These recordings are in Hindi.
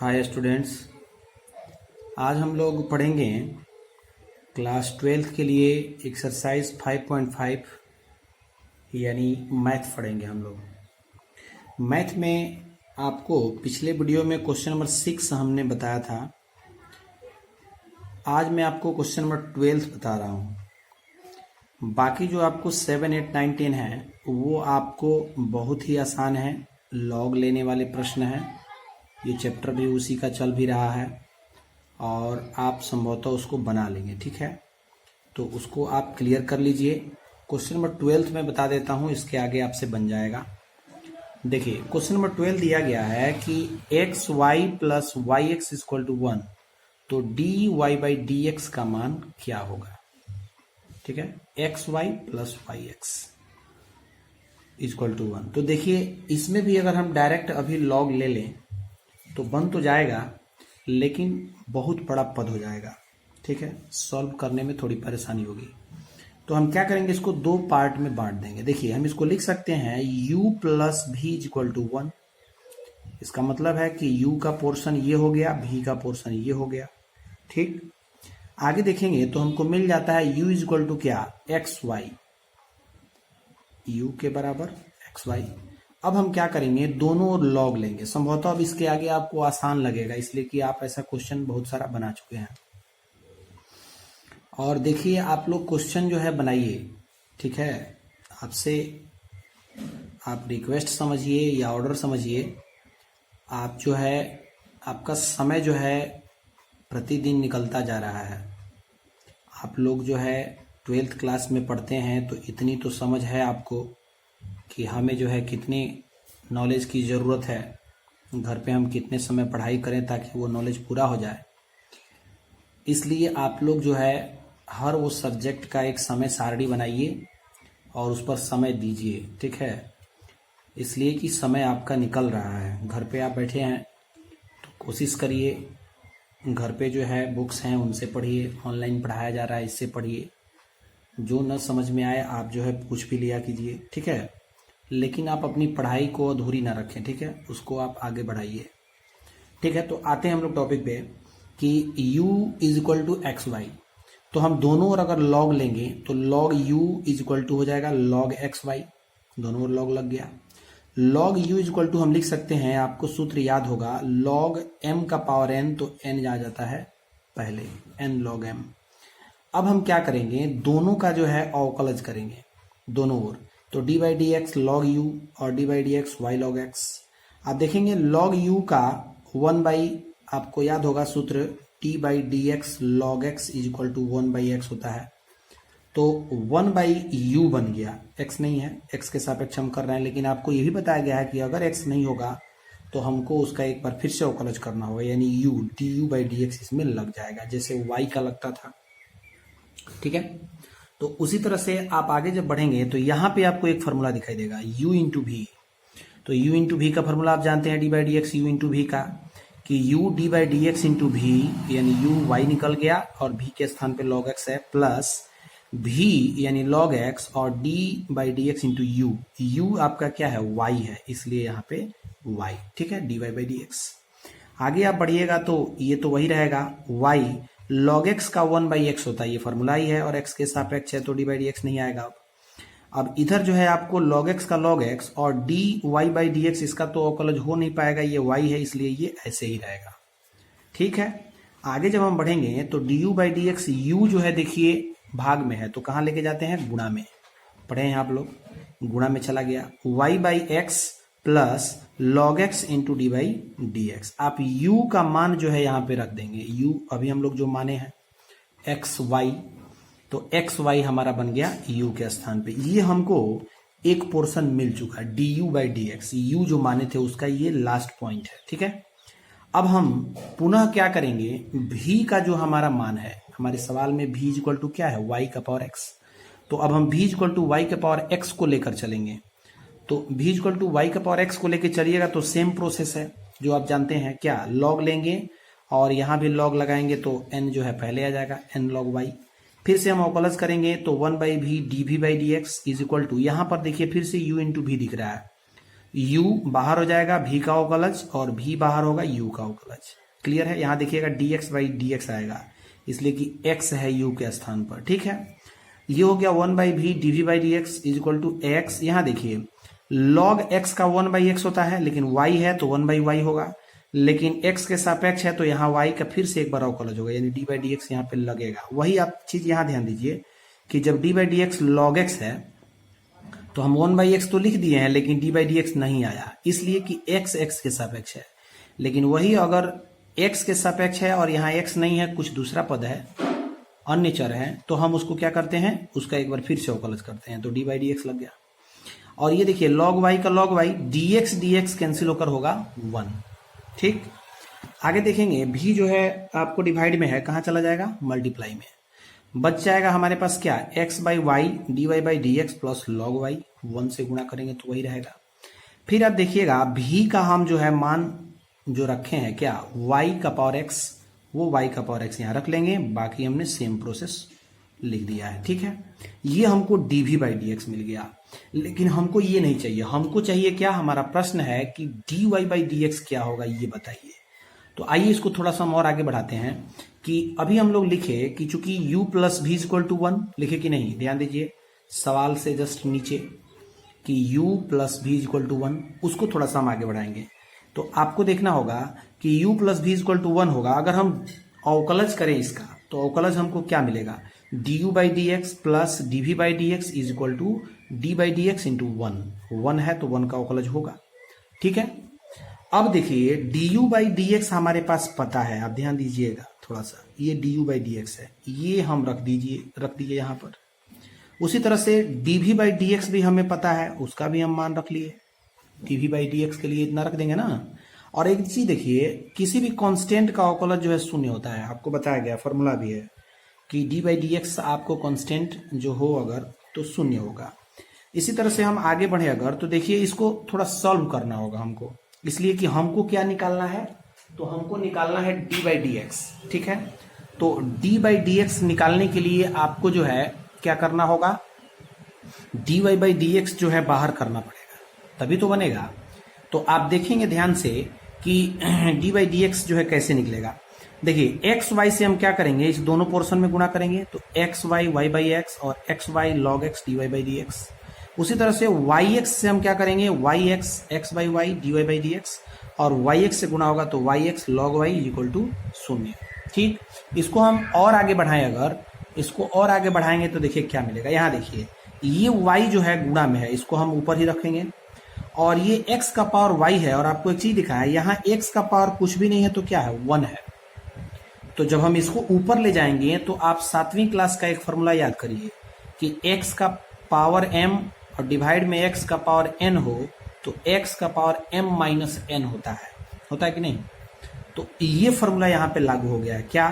Hi students. आज हम लोग पढ़ेंगे क्लास 12th के लिए एक्सरसाइज 5.5 यानी मैथ पढ़ेंगे हम लोग। मैथ में आपको पिछले वीडियो में क्वेश्चन नंबर 6 हमने बताया था। आज मैं आपको क्वेश्चन नंबर 12 बता रहा हूँ। बाकी जो आपको 7, 8, 9, 10 है वो आपको बहुत ही आसान है, लॉग लेने वाले प्रश्न हैं। ये चैप्टर भी उसी का चल भी रहा है और आप संभवतः उसको बना लेंगे, ठीक है। तो उसको आप क्लियर कर लीजिए। क्वेश्चन नंबर 12 में बता देता हूँ, इसके आगे आपसे बन जाएगा। देखिए क्वेश्चन नंबर 12 दिया गया है कि X Y plus Y X equal to 1, तो D Y by D X का मान क्या होगा। ठीक है, X Y plus Y X equal to 1। तो देखिए इसमें भी अगर हम डायरेक्ट अभी लॉग ले लें तो बन तो जाएगा, लेकिन बहुत बड़ा पद हो जाएगा। ठीक है, सॉल्व करने में थोड़ी परेशानी होगी। तो हम क्या करेंगे, इसको दो पार्ट में बांट देंगे। देखिए हम इसको लिख सकते हैं u प्लस भी इक्वल टू 1। इसका मतलब है कि u का पोर्शन ये हो गया, v का पोर्शन ये हो गया। ठीक, आगे देखेंगे तो हमको मिल जाता है u इक्वल टू क्या, एक्स वाई, u के बराबर एक्स वाई। अब हम क्या करेंगे, दोनों ओर लॉग लेंगे। संभवतः अब इसके आगे आपको आसान लगेगा, इसलिए कि आप ऐसा क्वेश्चन बहुत सारा बना चुके हैं। और देखिए आप लोग क्वेश्चन जो है बनाइए, ठीक है। आपसे आप रिक्वेस्ट समझिए या ऑर्डर समझिए। आप जो है, आपका समय जो है प्रतिदिन निकलता जा रहा है। आप लोग जो है 12th क्लास में पढ़ते हैं तो इतनी तो समझ है आपको कि हमें जो है कितनी नॉलेज की ज़रूरत है, घर पे हम कितने समय पढ़ाई करें ताकि वो नॉलेज पूरा हो जाए। इसलिए आप लोग जो है हर वो सब्जेक्ट का एक समय सारणी बनाइए और उस पर समय दीजिए, ठीक है। इसलिए कि समय आपका निकल रहा है, घर पे आप बैठे हैं तो कोशिश करिए घर पे जो है बुक्स हैं उनसे पढ़िए, ऑनलाइन पढ़ाया जा रहा है इससे पढ़िए। जो न समझ में आए आप जो है पूछ भी लिया कीजिए, ठीक है। लेकिन आप अपनी पढ़ाई को अधूरी ना रखें, ठीक है, उसको आप आगे बढ़ाइए, ठीक है। तो आते हैं हम लोग टॉपिक पे कि u is equal to X Y. तो हम दोनों ओर अगर लॉग लेंगे तो log u is equal to हो जाएगा लॉग एक्स वाई, दोनों ओर लॉग लग गया। Log u is equal to हम लिख सकते हैं, आपको सूत्र याद होगा, लॉग m का पावर n, तो n आ जाता है पहले, n लॉग m। अब हम क्या करेंगे, दोनों का जो है अवकलज करेंगे दोनों ओर। तो d by D x log u और d by D x Y log x. आप देखेंगे लॉग यू का 1 बाई, आपको याद होगा सूत्र, D by D x log X is equal to 1 by X होता है। तो 1 बाई यू बन गया, एक्स नहीं है, एक्स के सापेक्ष हम कर रहे हैं, लेकिन आपको ये भी बताया गया है कि अगर एक्स नहीं होगा तो हमको उसका एक बार फिर से अवकलज करना होगा, यानी you, D you by D X इसमें लग जाएगा जैसे वाई का लगता था, ठीक है। तो उसी तरह से आप आगे जब बढ़ेंगे तो यहाँ पे आपको एक फॉर्मूला दिखाई देगा u इंटू भी। तो u इंटू भी का फॉर्मूला आप जानते हैं, D by D x you into भी का, कि u D by D X into भी, यानी u y निकल गया और v के स्थान पे log x है, प्लस v यानी log x और d by D X into you, u आपका क्या है, y है, इसलिए यहाँ पे y, ठीक है, D Y by D X. आगे आप बढ़िएगा तो ये तो वही रहेगा, y log x का 1 बाई एक्स होता है, ये फॉर्मूला ही है, और x के सापेक्ष है तो डी बाई डी एक्स नहीं आएगा। अब इधर जो है आपको log x का log x और D Y by D X, इसका तो अवकलज हो नहीं पाएगा, ये y है, इसलिए ये ऐसे ही रहेगा, ठीक है। आगे जब हम बढ़ेंगे तो D you by D x, you जो है देखिए भाग में है तो कहाँ लेके जाते हैं, गुणा में, पढ़े हैं आप लोग, गुणा में चला गया, y by x plus log x into D by D x. आप u का मान जो है यहाँ पे रख देंगे, u अभी हम लोग जो माने हैं एक्स वाई, तो एक्स वाई हमारा बन गया u के स्थान पे। ये हमको एक पोर्शन मिल चुका है, D you by D x, you जो माने थे उसका ये लास्ट पॉइंट है, ठीक है। अब हम पुनः क्या करेंगे, v का जो हमारा मान है, हमारे सवाल में v इक्वल टू क्या है, y का पावर x। तो अब हम v इक्वल टू y का पावर x को लेकर चलेंगे। तो v इक्वल टू वाई का पावर x को लेके चलिएगा तो सेम प्रोसेस है जो आप जानते हैं, क्या, log लेंगे और यहाँ भी log लगाएंगे तो n जो है पहले आ जाएगा, n log y। फिर से हम अवकलज करेंगे तो 1 बाई भी डी भी by D X is equal to, यहाँ पर देखिए फिर से u इंटू भी दिख रहा है, u बाहर हो जाएगा v का अवकलज और v बाहर होगा u का अवकलज। क्लियर है? यहां देखिएगा dx बाई dx आएगा, इसलिए कि x है u के स्थान पर। ठीक है, ये हो गया 1 by V D V by D X is equal to X. यहां देखिए log x का 1 बाई एक्स होता है, लेकिन y है तो 1 बाई वाई होगा, लेकिन x के सापेक्ष है तो यहाँ y का फिर से एक बार अवकलज होगा, यानी d बाई डी एक्स यहाँ पे लगेगा। वही आप चीज यहाँ ध्यान दीजिए कि जब d by D x log x है तो हम 1 बाई एक्स तो लिख दिए हैं, लेकिन d बाई डी एक्स नहीं आया, इसलिए कि x x के सापेक्ष है। लेकिन वही अगर x के सापेक्ष है और यहाँ x नहीं है, कुछ दूसरा पद है, अन्य चर है, तो हम उसको क्या करते हैं, उसका एक बार फिर से अवकलज करते हैं, तो d बाई डी एक्स लग गया। और ये देखिए log y का log y dx कैंसिल होकर होगा 1। ठीक, आगे देखेंगे v जो है आपको डिवाइड में है, कहां चला जाएगा, मल्टीप्लाई में। बच जाएगा हमारे पास क्या, x by Y D Y by D X plus log Y, 1 से गुणा करेंगे तो वही रहेगा। फिर आप देखिएगा v का हम जो है मान जो रखे हैं क्या, y का पावर x, वो y का पावर x यहां रख लेंगे, बाकी हमने सेम प्रोसेस लिख दिया है। ठीक है, ये हमको dv बाई dx मिल गया, लेकिन हमको ये नहीं चाहिए, हमको चाहिए क्या, हमारा प्रश्न है कि dy बाई dx क्या होगा, ये बताइए। तो आइए इसको थोड़ा सा हम और आगे बढ़ाते हैं कि अभी हम लोग लिखे कि चूंकि u plus V equal to 1 लिखे कि नहीं, ध्यान दीजिए सवाल से जस्ट नीचे कि u plus V equal to 1, उसको थोड़ा सा हम आगे बढ़ाएंगे। तो आपको देखना होगा कि u plus V equal to 1 होगा, अगर हम अवकलज करें इसका तो अवकलज हमको क्या मिलेगा, du बाई डी एक्स प्लस dv by D X is equal to d by D X into 1 है तो 1 का अवकलज होगा। ठीक है, अब देखिए du बाई डी एक्स हमारे पास पता है, आप ध्यान दीजिएगा थोड़ा सा, ये du बाई डी एक्स है, ये हम रख दीजिए यहाँ पर। उसी तरह से dv बाई डी एक्स भी हमें पता है, उसका भी हम मान रख लिए, dv बाई डी एक्स के लिए इतना रख देंगे ना। और एक चीज देखिए, किसी भी कांस्टेंट का अवकलज जो है शून्य होता है, आपको बताया गया, फॉर्मूला भी है कि d बाई डी एक्स आपको कांस्टेंट जो हो अगर तो शून्य होगा। इसी तरह से हम आगे बढ़े अगर, तो देखिए इसको थोड़ा सॉल्व करना होगा हमको, इसलिए कि हमको क्या निकालना है, तो हमको निकालना है d बाई डी एक्स। ठीक है, तो d बाई डी एक्स निकालने के लिए आपको जो है क्या करना होगा, dy बाई डी एक्स जो है बाहर करना पड़ेगा, तभी तो बनेगा। तो आप देखेंगे ध्यान से कि d बाई डी एक्स जो है कैसे निकलेगा। देखिए एक्स वाई से हम क्या करेंगे, इस दोनों पोर्शन में गुणा करेंगे, तो x y y by x और x Y log x D Y by D x. उसी तरह से वाई एक्स से हम क्या करेंगे, y x x by Y D Y by D x, और वाई एक्स से गुणा होगा तो y x log y equal to 0। ठीक, इसको हम और आगे बढ़ाएं, अगर इसको और आगे बढ़ाएंगे तो देखिए क्या मिलेगा। यहाँ देखिए ये y जो है गुणा में है, इसको हम ऊपर ही रखेंगे, और ये x का पावर y है, और आपको एक चीज दिखा है, यहाँ x का पावर कुछ भी नहीं है तो क्या है, 1 है। तो जब हम इसको ऊपर ले जाएंगे तो आप 7वीं क्लास का एक फॉर्मूला याद करिए कि x का पावर m और डिवाइड में x का पावर n हो तो x का पावर m माइनस n होता है कि नहीं। तो ये फॉर्मूला यहाँ पे लागू हो गया है क्या,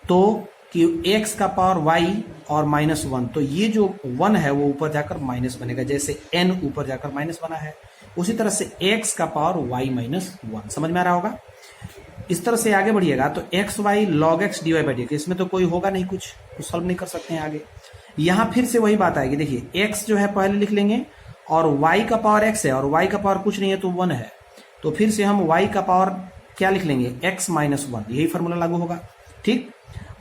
तो कि x का पावर y और -1, तो ये जो 1 है वो ऊपर जाकर माइनस बनेगा, जैसे n ऊपर जाकर माइनस बना है, उसी तरह से x का पावर y -1। समझ में आ रहा होगा। इस तरह से आगे बढ़िएगा तो x Y log x D Y by D X, इसमें तो कोई होगा नहीं, कुछ सॉल्व नहीं कर सकते हैं आगे। यहाँ फिर से वही बात आएगी, देखिए x जो है पहले लिख लेंगे, और y का पावर x है और y का पावर कुछ नहीं है तो 1 है, तो फिर से हम y का पावर क्या लिख लेंगे, x -1, यही फॉर्मूला लागू होगा। ठीक,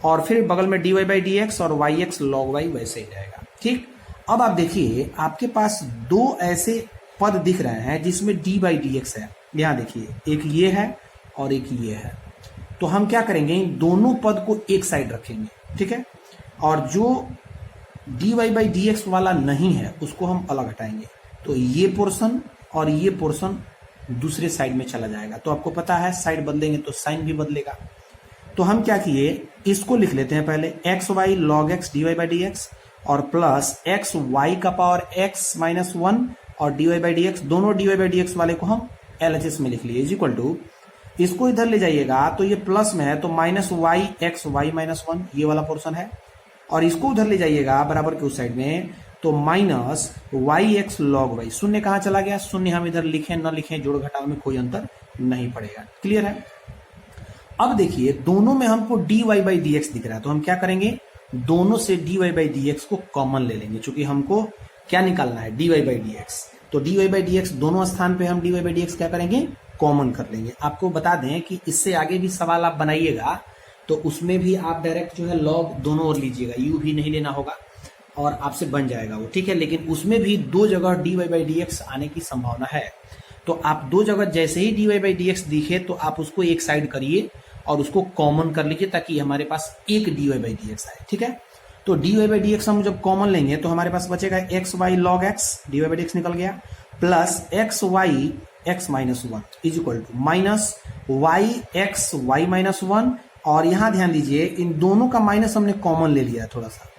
और फिर बगल में dy बाई डी एक्स और वाई एक्स लॉग वाई वैसे ही रहेगा। ठीक, अब आप देखिए आपके पास दो ऐसे पद दिख रहे हैं जिसमें d बाई डी एक्स है। यहाँ देखिए एक ये है और एक ये है, तो हम क्या करेंगे, इन दोनों पद को एक साइड रखेंगे। ठीक है, और जो dy बाई डी एक्स वाला नहीं है उसको हम अलग हटाएंगे, तो ये पोर्शन और ये पोर्शन दूसरे साइड में चला जाएगा। तो आपको पता है साइड बदलेंगे तो साइन भी बदलेगा। तो हम क्या किए, इसको लिख लेते हैं पहले, x Y log x D Y by D x और प्लस एक्स वाई का पावर एक्स -1 और D Y by D x, दोनों d Y by D x वाले को हम LHS में लिख लिए, इज इक्वल टू, इसको इधर ले जाइएगा तो ये प्लस में है तो -y x y -1 ये वाला पोर्शन है, और इसको उधर ले जाइएगा बराबर के उस साइड में तो -y x log y। शून्य कहाँ चला गया, शून्य हम इधर लिखें न लिखें जोड़ घटाव में कोई अंतर नहीं पड़ेगा। क्लियर है। अब देखिए दोनों में हमको dy बाई डी एक्स दिख रहा है, तो हम क्या करेंगे, दोनों से dy बाई डी एक्स को कॉमन ले लेंगे, चूंकि हमको क्या निकालना है, dy बाई डी एक्स। तो dy बाई डी एक्स दोनों स्थान पे हम dy बाई डी एक्स क्या करेंगे, कॉमन कर लेंगे। आपको बता दें कि इससे आगे भी सवाल आप बनाइएगा तो उसमें भी आप डायरेक्ट जो है लॉग दोनों ओर लीजिएगा, यू भी नहीं लेना होगा और आपसे बन जाएगा वो, ठीक है। लेकिन उसमें भी दो जगह dy बाई डी एक्स आने की संभावना है। तो आप दो जगह जैसे ही dy बाई डी एक्स दिखे तो आप उसको एक साइड करिए और उसको कॉमन कर लीजिए ताकि हमारे पास एक dy बाई डी एक्स आए, ठीक है। तो dy बाई डी एक्स हम जब कॉमन लेंगे तो हमारे पास बचेगा X Y log X, dy by D X निकल गया, plus x Y X minus one is equal to minus Y X Y minus one. और यहां ध्यान दीजिए इन दोनों का माइनस हमने कॉमन ले लिया, थोड़ा सा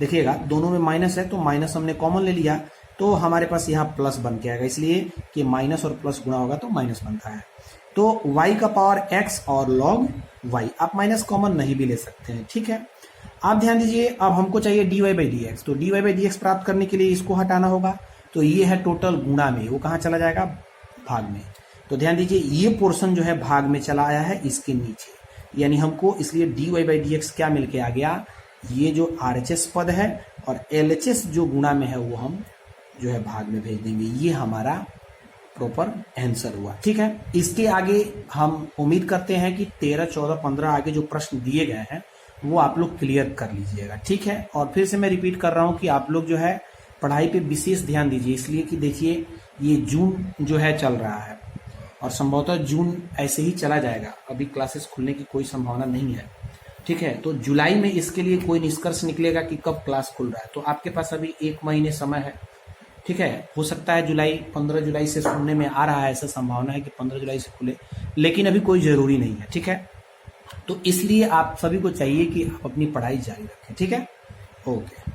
देखिएगा दोनों में माइनस है तो माइनस हमने कॉमन ले लिया तो हमारे पास यहाँ प्लस बन के आएगा, इसलिए कि माइनस और प्लस गुणा होगा तो माइनस बनता है। तो y का पावर x और log y, आप माइनस कॉमन नहीं भी ले सकते हैं, ठीक है। आप ध्यान दीजिए अब हमको चाहिए dy बाई डी एक्स, तो dy बाई डी एक्स प्राप्त करने के लिए इसको हटाना होगा, तो ये है टोटल गुणा में, वो कहाँ चला जाएगा, भाग में। तो ध्यान दीजिए ये पोर्शन जो है भाग में चला आया है इसके नीचे, यानी हमको इसलिए dy बाई डी एक्स क्या मिलके आ गया, ये जो RHS पद है और LHS जो गुणा में है वो हम जो है भाग में भेज देंगे। ये हमारा प्रॉपर आंसर हुआ, ठीक है। इसके आगे हम उम्मीद करते हैं कि 13, 14, 15 आगे जो प्रश्न दिए गए हैं वो आप लोग क्लियर कर लीजिएगा, ठीक है। और फिर से मैं रिपीट कर रहा हूं कि आप लोग जो है पढ़ाई पे विशेष ध्यान दीजिए, इसलिए कि देखिए ये जून जो है चल रहा है और संभवतः जून ऐसे ही चला जाएगा, अभी क्लासेस खुलने की कोई संभावना नहीं है, ठीक है। तो जुलाई में इसके लिए कोई निष्कर्ष निकलेगा कि कब क्लास खुल रहा है, तो आपके पास अभी 1 महीने समय है, ठीक है। हो सकता है जुलाई 15 जुलाई से सुनने में आ रहा है, ऐसा संभावना है कि 15 जुलाई से खुले, लेकिन अभी कोई जरूरी नहीं है, ठीक है। तो इसलिए आप सभी को चाहिए कि आप अपनी पढ़ाई जारी रखें, ठीक है। ओके।